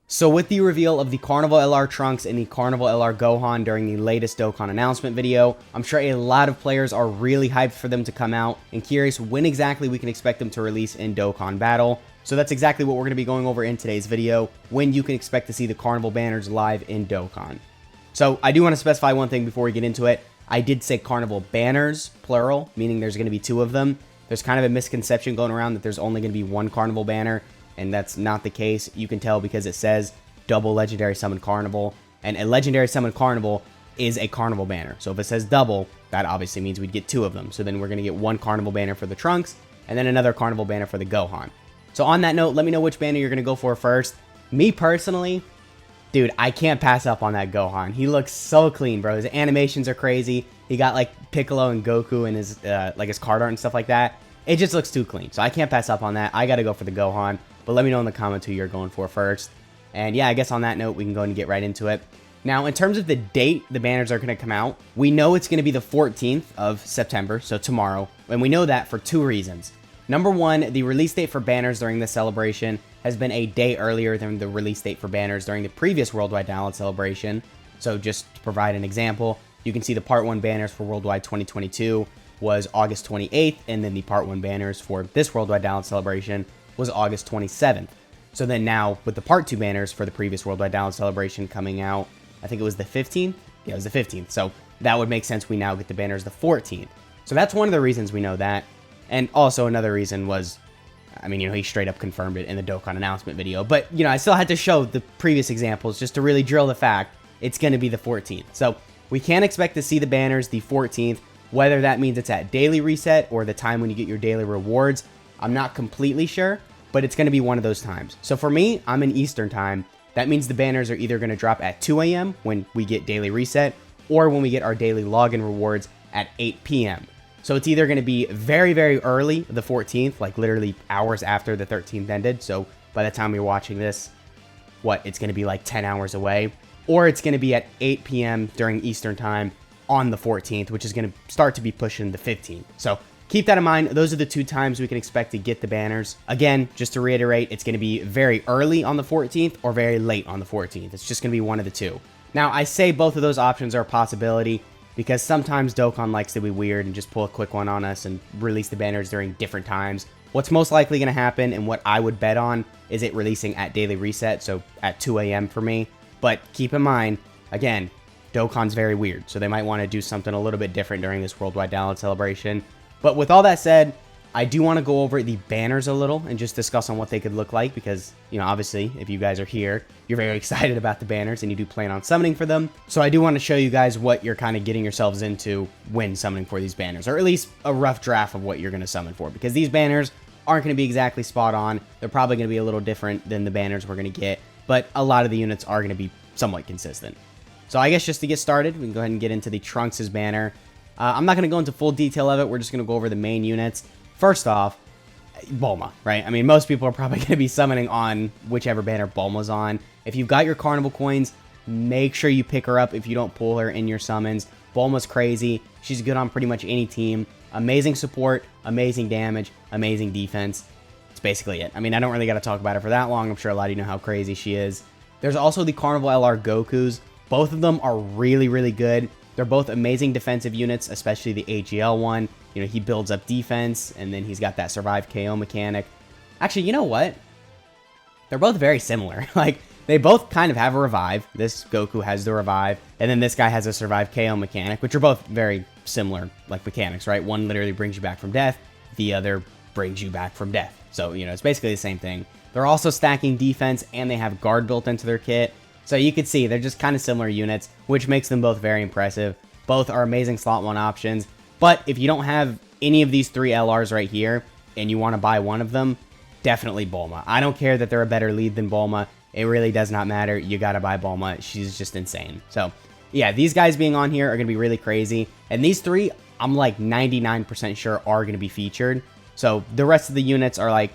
So with the reveal of the Carnival LR Trunks and the Carnival LR Gohan during the latest Dokkan announcement video, I'm sure a lot of players are really hyped for them to come out and curious when exactly we can expect them to release in Dokkan Battle. So that's exactly what we're going to be going over in today's video, when you can expect to see the Carnival banners live in Dokkan. So I do want to specify one thing before we get into it. I did say Carnival banners, plural, meaning there's going to be two of them. There's kind of a misconception going around that there's only going to be one Carnival banner, and that's not the case. You can tell because it says double legendary summon Carnival, and a legendary summon Carnival is a Carnival banner. So if it says double, that obviously means we'd get two of them. So then we're going to get one Carnival banner for the Trunks, and then another Carnival banner for the Gohan. So on that note, let me know which banner you're going to go for first. Me personally, dude, I can't pass up on that Gohan. He looks so clean, bro. His animations are crazy. He got like Piccolo and Goku and his like his card art and stuff like that. It just looks too clean. So I can't pass up on that. I got to go for the Gohan. But let me know in the comments who you're going for first. And yeah, I guess on that note, we can go and get right into it. Now, in terms of the date the banners are going to come out, we know it's going to be the 14th of September, so tomorrow. And we know that for two reasons. Number one, the release date for banners during this celebration has been a day earlier than the release date for banners during the previous Worldwide Download celebration. So just to provide an example, you can see the Part 1 banners for Worldwide 2022 was August 28th, and then the Part 1 banners for this Worldwide Download celebration was August 27th. So then now, with the Part 2 banners for the previous Worldwide Download celebration coming out, I think it was the 15th? Yeah, it was the 15th. So that would make sense we now get the banners the 14th. So that's one of the reasons we know that. And also another reason was, I mean, he straight up confirmed it in the Dokkan announcement video. But, I still had to show the previous examples just to really drill the fact it's going to be the 14th. So we can expect to see the banners the 14th, whether that means it's at daily reset or the time when you get your daily rewards. I'm not completely sure, but it's going to be one of those times. So for me, I'm in Eastern time. That means the banners are either going to drop at 2 a.m. when we get daily reset, or when we get our daily login rewards at 8 p.m. So it's either going to be very, very early, the 14th, like literally hours after the 13th ended. So by the time you're watching this, it's going to be like 10 hours away. Or it's going to be at 8 p.m. during Eastern time on the 14th, which is going to start to be pushing the 15th. So keep that in mind. Those are the two times we can expect to get the banners. Again, just to reiterate, it's going to be very early on the 14th or very late on the 14th. It's just going to be one of the two. Now, I say both of those options are a possibility because sometimes Dokkan likes to be weird and just pull a quick one on us and release the banners during different times. What's most likely going to happen, and what I would bet on, is it releasing at daily reset, so at 2 a.m. for me. But keep in mind, again, Dokkan's very weird, so they might want to do something a little bit different during this Worldwide Download celebration. But with all that said, I do want to go over the banners a little and just discuss on what they could look like because, obviously, if you guys are here, you're very excited about the banners and you do plan on summoning for them. So I do want to show you guys what you're kind of getting yourselves into when summoning for these banners, or at least a rough draft of what you're going to summon for, because these banners aren't going to be exactly spot on. They're probably going to be a little different than the banners we're going to get, but a lot of the units are going to be somewhat consistent. So I guess just to get started, we can go ahead and get into the Trunks' banner. I'm not going to go into full detail of it. We're just going to go over the main units. First off, Bulma, right? I mean, most people are probably going to be summoning on whichever banner Bulma's on. If you've got your Carnival coins, make sure you pick her up if you don't pull her in your summons. Bulma's crazy. She's good on pretty much any team. Amazing support, amazing damage, amazing defense. That's basically it. I mean, I don't really got to talk about her for that long. I'm sure a lot of you know how crazy she is. There's also the Carnival LR Gokus. Both of them are really, really good. They're both amazing defensive units, especially the AGL one. He builds up defense, and then he's got that survive KO mechanic. Actually, you know what? They're both very similar. Like, they both kind of have a revive. This Goku has the revive, and then this guy has a survive KO mechanic, which are both very similar, like, mechanics, right? One literally brings you back from death. The other brings you back from death. So, it's basically the same thing. They're also stacking defense, and they have guard built into their kit. So you can see they're just kind of similar units, which makes them both very impressive. Both are amazing slot 1 options. But if you don't have any of these 3 LRs right here and you want to buy one of them, definitely Bulma. I don't care that they're a better lead than Bulma. It really does not matter. You got to buy Bulma. She's just insane. So yeah, these guys being on here are going to be really crazy. And these 3, I'm like 99% sure are going to be featured. So the rest of the units are like,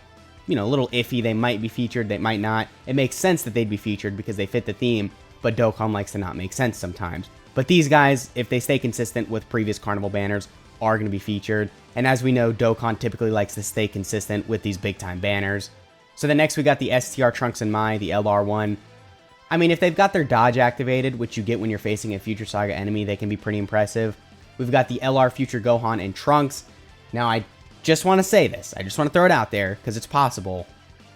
a little iffy. They might be featured, they might not. It makes sense that they'd be featured because they fit the theme, but Dokkan likes to not make sense sometimes. But these guys, if they stay consistent with previous Carnival banners, are going to be featured. And as we know, Dokkan typically likes to stay consistent with these big-time banners. So then next we got the STR Trunks and Mai, the LR1. I mean, if they've got their dodge activated, which you get when you're facing a Future Saga enemy, they can be pretty impressive. We've got the LR Future Gohan and Trunks. Now, I just want to say this. I just want to throw it out there, because it's possible.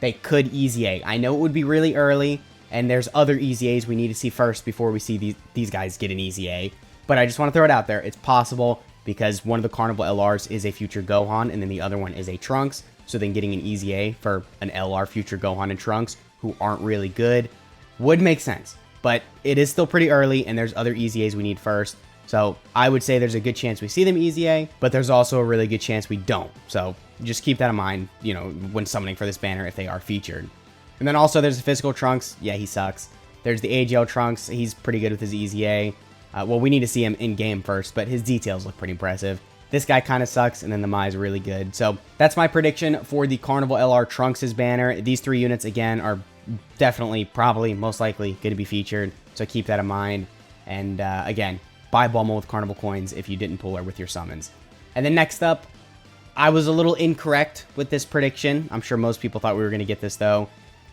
They could Easy A. I know it would be really early, and there's other Easy A's we need to see first before we see these guys get an Easy A. But I just want to throw it out there. It's possible, because one of the Carnival LRs is a Future Gohan, and then the other one is a Trunks. So then getting an Easy A for an LR Future Gohan and Trunks, who aren't really good, would make sense. But it is still pretty early, and there's other Easy A's we need first. So I would say there's a good chance we see them Easy A, but there's also a really good chance we don't. So just keep that in mind, you know, when summoning for this banner if they are featured. And then also there's the Physical Trunks. Yeah, he sucks. There's the AGL Trunks. He's pretty good with his Easy A. Well, we need to see him in-game first, but his details look pretty impressive. This guy kind of sucks, and then the Mai is really good. So that's my prediction for the Carnival LR Trunks' banner. These 3 units, again, are definitely, probably, most likely going to be featured. So keep that in mind. And again, buy Bulma with Carnival coins if you didn't pull her with your summons. And then next up, I was a little incorrect with this prediction. I'm sure most people thought we were going to get this, though.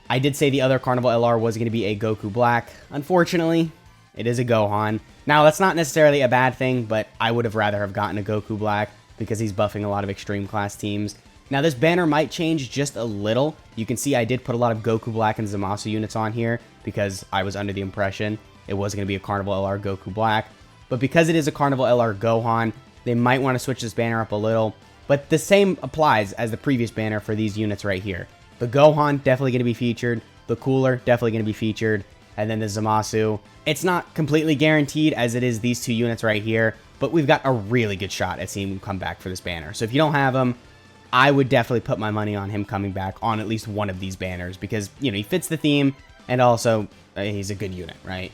I did say the other Carnival LR was going to be a Goku Black. Unfortunately, it is a Gohan. Now, that's not necessarily a bad thing, but I would have rather have gotten a Goku Black because he's buffing a lot of Extreme Class teams. Now, this banner might change just a little. You can see I did put a lot of Goku Black and Zamasu units on here because I was under the impression it was going to be a Carnival LR Goku Black. But because it is a Carnival LR Gohan, they might want to switch this banner up a little. But the same applies as the previous banner for these units right here. The Gohan, definitely going to be featured. The Cooler, definitely going to be featured. And then the Zamasu. It's not completely guaranteed as it is these 2 units right here, but we've got a really good shot at seeing him come back for this banner. So if you don't have him, I would definitely put my money on him coming back on at least one of these banners because, you know, he fits the theme and also he's a good unit, right?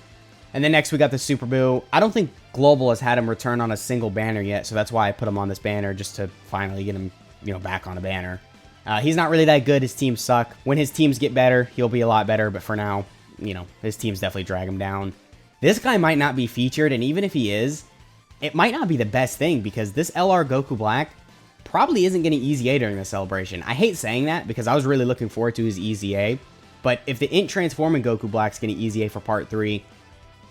And then next we got the Super Buu. I don't think Global has had him return on a single banner yet, so that's why I put him on this banner just to finally get him, you know, back on a banner. He's not really that good. His teams suck. When his teams get better, he'll be a lot better, but for now, you know, his teams definitely drag him down. This guy might not be featured, and even if he is, it might not be the best thing because this LR Goku Black probably isn't getting Easy A during the celebration. I hate saying that because I was really looking forward to his Easy A, but if the Int Transforming Goku Black's getting Easy A for Part 3,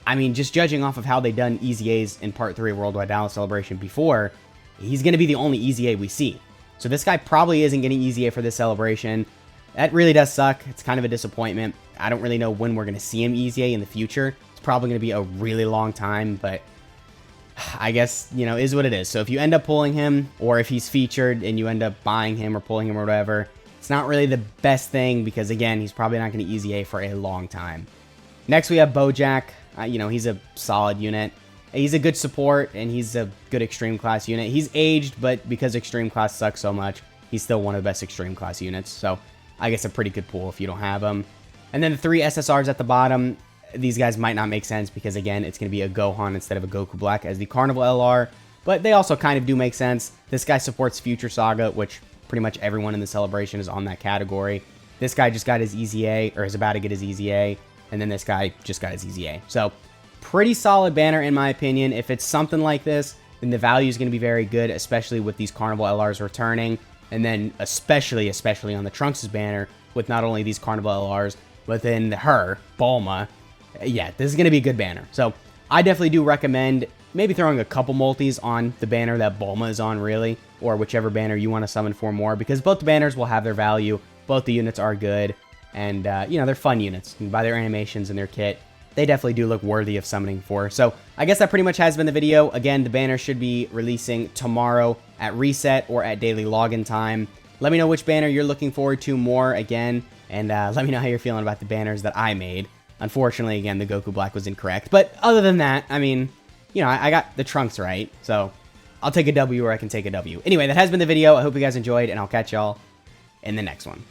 I mean, just judging off of how they done Easy A's in Part 3 of Worldwide Dallas Celebration before, he's going to be the only Easy A we see. So this guy probably isn't getting Easy A for this celebration. That really does suck. It's kind of a disappointment. I don't really know when we're going to see him Easy A in the future. It's probably going to be a really long time, but I guess, you know, is what it is. So if you end up pulling him, or if he's featured and you end up buying him or pulling him or whatever, it's not really the best thing because, again, he's probably not going to Easy A for a long time. Next, we have Bojack. You know, he's a solid unit. He's a good support, and he's a good Extreme Class unit. He's aged, but because Extreme Class sucks so much, he's still one of the best Extreme Class units. So I guess a pretty good pull if you don't have him. And then the 3 SSRs at the bottom, these guys might not make sense because, again, it's going to be a Gohan instead of a Goku Black as the Carnival LR, but they also kind of do make sense. This guy supports Future Saga, which pretty much everyone in the celebration is on that category. This guy just got his Easy A, or is about to get his Easy A, and then this guy just got his Easy A. So pretty solid banner in my opinion. If it's something like this, then the value is going to be very good, especially with these Carnival LRs returning, and then especially on the Trunks' banner with not only these Carnival LRs, but then her, Bulma. Yeah, this is going to be a good banner. So I definitely do recommend maybe throwing a couple multis on the banner that Bulma is on, really, or whichever banner you want to summon for more, because both the banners will have their value. Both the units are good, and, you know, they're fun units. And by their animations and their kit, they definitely do look worthy of summoning for. So I guess that pretty much has been the video. Again, the banner should be releasing tomorrow at reset or at daily login time. Let me know which banner you're looking forward to more again, and let me know how you're feeling about the banners that I made. Unfortunately, again, the Goku Black was incorrect. But other than that, I mean, you know, I got the Trunks right. So I'll take a W or I can take a W. Anyway, that has been the video. I hope you guys enjoyed, and I'll catch y'all in the next one.